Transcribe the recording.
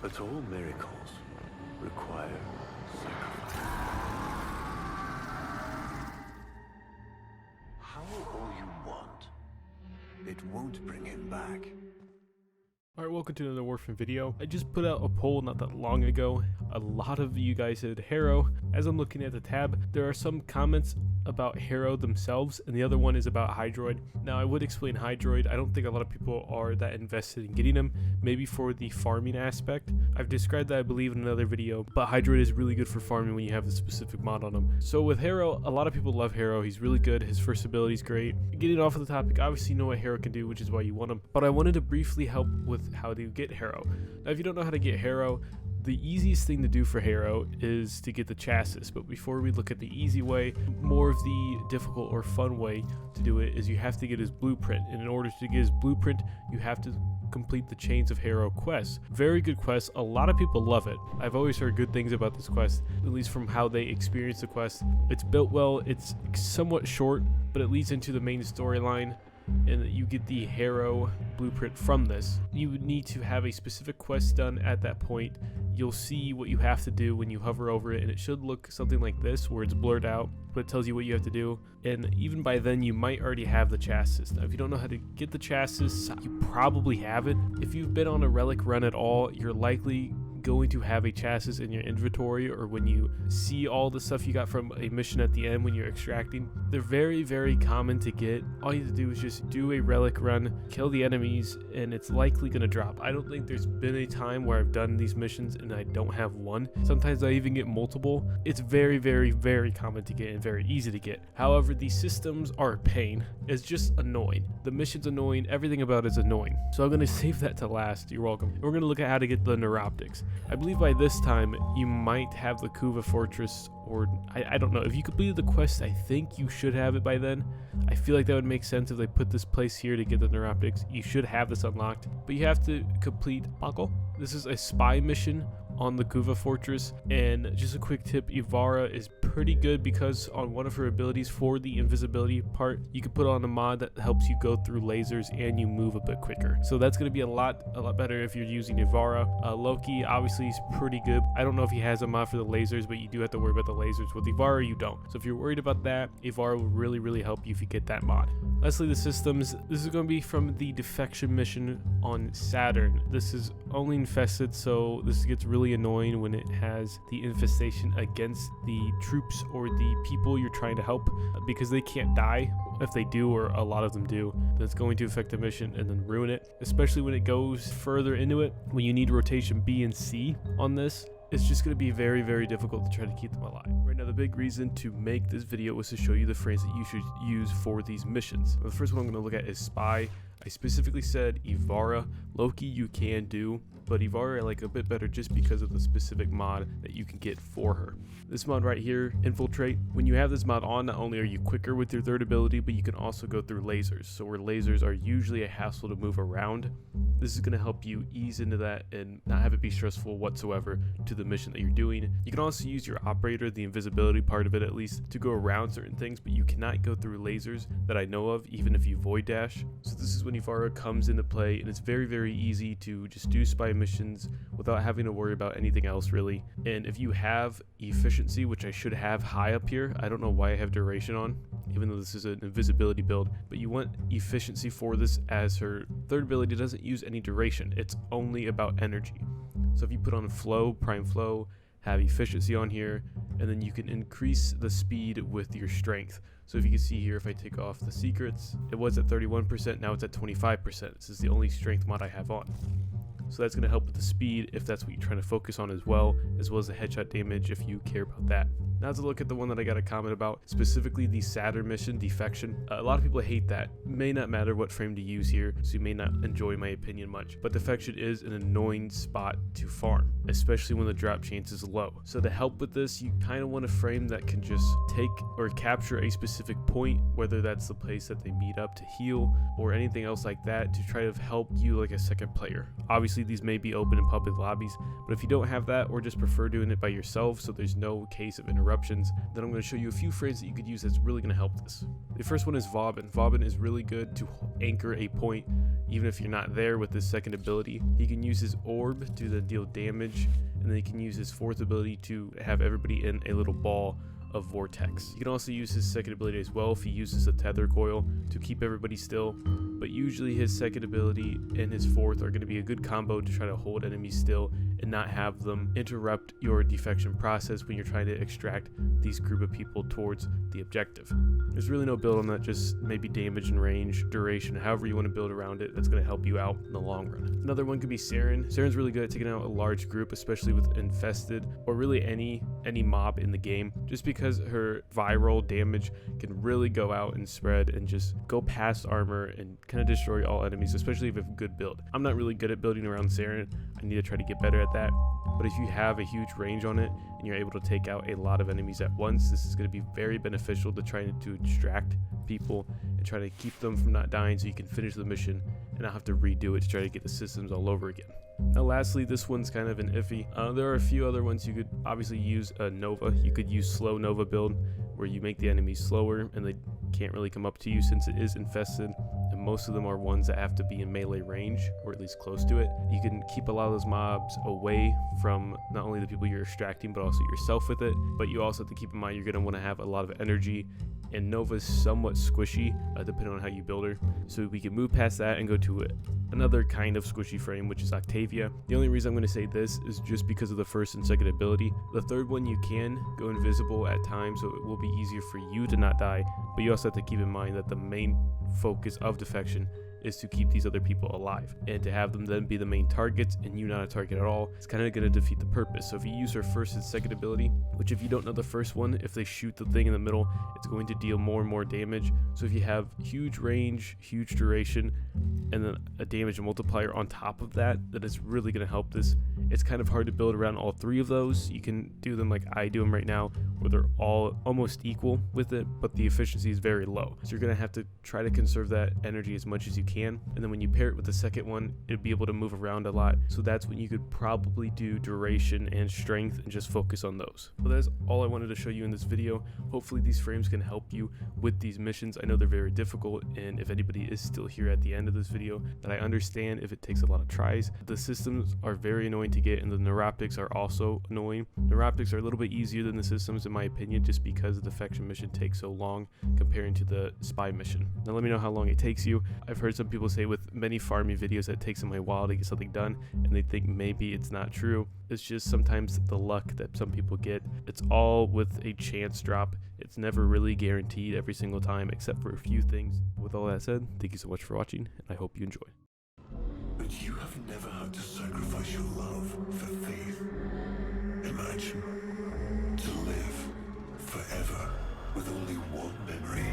But all miracles require sacrifice. Have all you want. It won't bring him back. Alright, welcome to another Warframe video. I just put out a poll not that long ago. A lot of you guys said Harrow. As I'm looking at the tab, there are some comments about Harrow themselves, and the other one is about Hydroid. Now, I would explain Hydroid. I don't think a lot of people are that invested in getting them, maybe for the farming aspect. I've described that, I believe, in another video, but Hydroid is really good for farming when you have the specific mod on them. So with Harrow, a lot of people love Harrow. He's really good. His first ability is great. Getting off of the topic, obviously you know what Harrow can do, which is why you want him, but I wanted to briefly help with how to get Harrow. Now, if you don't know how to get Harrow, the easiest thing to do for Harrow is to get the chassis, but before we look at the easy way, more of the difficult or fun way to do it is you have to get his blueprint, and in order to get his blueprint, you have to complete the Chains of Harrow quest. Very good quest. A lot of people love it. I've always heard good things about this quest, at least from how they experience the quest. It's built well, it's somewhat short, but it leads into the main storyline, and you get the Harrow blueprint from this. You would need to have a specific quest done at that point. You'll see what you have to do when you hover over it, and it should look something like this, where it's blurred out, but it tells you what you have to do. And even by then, you might already have the chassis. Now, if you don't know how to get the chassis, you probably have it. If you've been on a relic run at all, you're likely going to have a chassis in your inventory, or when you see all the stuff you got from a mission at the end when you're extracting. They're very, very common to get. All you have to do is just do a relic run, kill the enemies, and it's likely going to drop. I don't think there's been a time where I've done these missions and I don't have one. Sometimes I even get multiple. It's very, very, very common to get and very easy to get. However, these systems are a pain. It's just annoying. The mission's annoying. Everything about it is annoying. So I'm going to save that to last. You're welcome. We're going to look at how to get the Neuroptics. I believe by this time you might have the Kuva Fortress, or I don't know. If you completed the quest, I think you should have it by then. I feel like that would make sense if they put this place here to get the Neuroptics. You should have this unlocked, but you have to complete Buckle. This is a spy mission on the Kuva Fortress, and just a quick tip, Ivara is pretty good because on one of her abilities for the invisibility part, you can put on a mod that helps you go through lasers and you move a bit quicker. So that's going to be a lot better if you're using Ivara. Loki obviously is pretty good. I don't know if he has a mod for the lasers, but you do have to worry about the lasers. With Ivara, you don't. So if you're worried about that, Ivara will really, really help you if you get that mod. Lastly, the systems. This is going to be from the Defection mission on Saturn. This is only infested, so this gets really annoying when it has the infestation against the troops or the people you're trying to help, because they can't die. If they do, or a lot of them do, then it's going to affect the mission and then ruin it, especially when it goes further into it. When you need rotation B and C on this, it's just going to be very, very difficult to try to keep them alive. Right now, the big reason to make this video was to show you the frames that you should use for these missions. The first one I'm going to look at is Spy. I specifically said Ivara. Loki you can do, but Ivara I like a bit better just because of the specific mod that you can get for her. This mod right here, Infiltrate, when you have this mod on, not only are you quicker with your third ability, but you can also go through lasers. So where lasers are usually a hassle to move around, this is going to help you ease into that and not have it be stressful whatsoever to the mission that you're doing. You can also use your operator, the invisibility part of it at least, to go around certain things, but you cannot go through lasers that I know of, even if you void dash. So this is when Ivara comes into play, and it's very, very easy to just do spy missions without having to worry about anything else really. And if you have efficiency, which I should have high up here, I don't know why I have duration on, even though this is an invisibility build, but you want efficiency for this, as her third ability doesn't use any duration. It's only about energy. So if you put on flow, prime flow, have efficiency on here, and then you can increase the speed with your strength. So if you can see here, if I take off the secrets, it was at 31%, now it's at 25%. This is the only strength mod I have on. So that's going to help with the speed if that's what you're trying to focus on as well as the headshot damage if you care about that. Now to look at the one that I got a comment about, specifically the Saturn mission, Defection. A lot of people hate that. It may not matter what frame to use here, so you may not enjoy my opinion much, but Defection is an annoying spot to farm, especially when the drop chance is low. So to help with this, you kind of want a frame that can just take or capture a specific point, whether that's the place that they meet up to heal or anything else like that, to try to help you like a second player. Obviously these may be open in public lobbies, but if you don't have that or just prefer doing it by yourself so there's no case of interruption, interruptions. Then I'm going to show you a few frames that you could use that's really going to help this. The first one is Vauban. Vauban is really good to anchor a point even if you're not there with his second ability. He can use his orb to then deal damage, and then he can use his fourth ability to have everybody in a little ball of vortex. You can also use his second ability as well if he uses a tether coil to keep everybody still, but usually his second ability and his fourth are going to be a good combo to try to hold enemies still and not have them interrupt your defection process when you're trying to extract these group of people towards the objective. There's really no build on that, just maybe damage and range, duration, however you want to build around it. That's going to help you out in the long run. Another one could be Saren. Saren's really good at taking out a large group, especially with infested or really any mob in the game, just because her viral damage can really go out and spread and just go past armor and kind of destroy all enemies, especially if you have a good build. I'm not really good at building around Saren. I need to try to get better at that, but if you have a huge range on it and you're able to take out a lot of enemies at once, this is going to be very beneficial to try to extract people and try to keep them from not dying so you can finish the mission and not have to redo it to try to get the systems all over again. Now lastly, this one's kind of an iffy. There are a few other ones. You could obviously use a Nova. You could use slow Nova build where you make the enemies slower and they can't really come up to you since it is infested, and most of them are ones that have to be in melee range or at least close to it. You can keep a lot of those mobs away from not only the people you're extracting but also yourself with it, but you also have to keep in mind you're going to want to have a lot of energy, and Nova's somewhat squishy depending on how you build her. So we can move past that and go to another kind of squishy frame, which is Octavia. The only reason I'm going to say this is just because of the first and second ability. The third one, you can go invisible at times, so it will be easier for you to not die, but you also have to keep in mind that the main focus of Defection is to keep these other people alive, and to have them then be the main targets and you not a target at all, it's kind of going to defeat the purpose. So if you use her first and second ability, which if you don't know the first one, if they shoot the thing in the middle, it's going to deal more and more damage. So if you have huge range, huge duration, and then a damage multiplier on top of that, that is really going to help this. It's kind of hard to build around all three of those. You can do them like I do them right now, where they're all almost equal with it, but the efficiency is very low. So you're going to have to try to conserve that energy as much as you can. And then when you pair it with the second one, it'll be able to move around a lot. So that's when you could probably do duration and strength and just focus on those. But that's all I wanted to show you in this video. Hopefully these frames can help you with these missions. I know they're very difficult, and if anybody is still here at the end of this video, that I understand if it takes a lot of tries. The systems are very annoying to get, and the Neuroptics are also annoying. Neuroptics are a little bit easier than the systems in my opinion, just because the Defection mission takes so long comparing to the spy mission. Now let me know how long it takes you. I've heard some people say with many farming videos that it takes them a while to get something done, and they think maybe it's not true. It's just sometimes the luck that some people get. It's all with a chance drop. It's never really guaranteed every single time, except for a few things. With all that said, thank you so much for watching, and I hope you enjoy. But you have never had to sacrifice your love for faith. Imagine to live forever with only one memory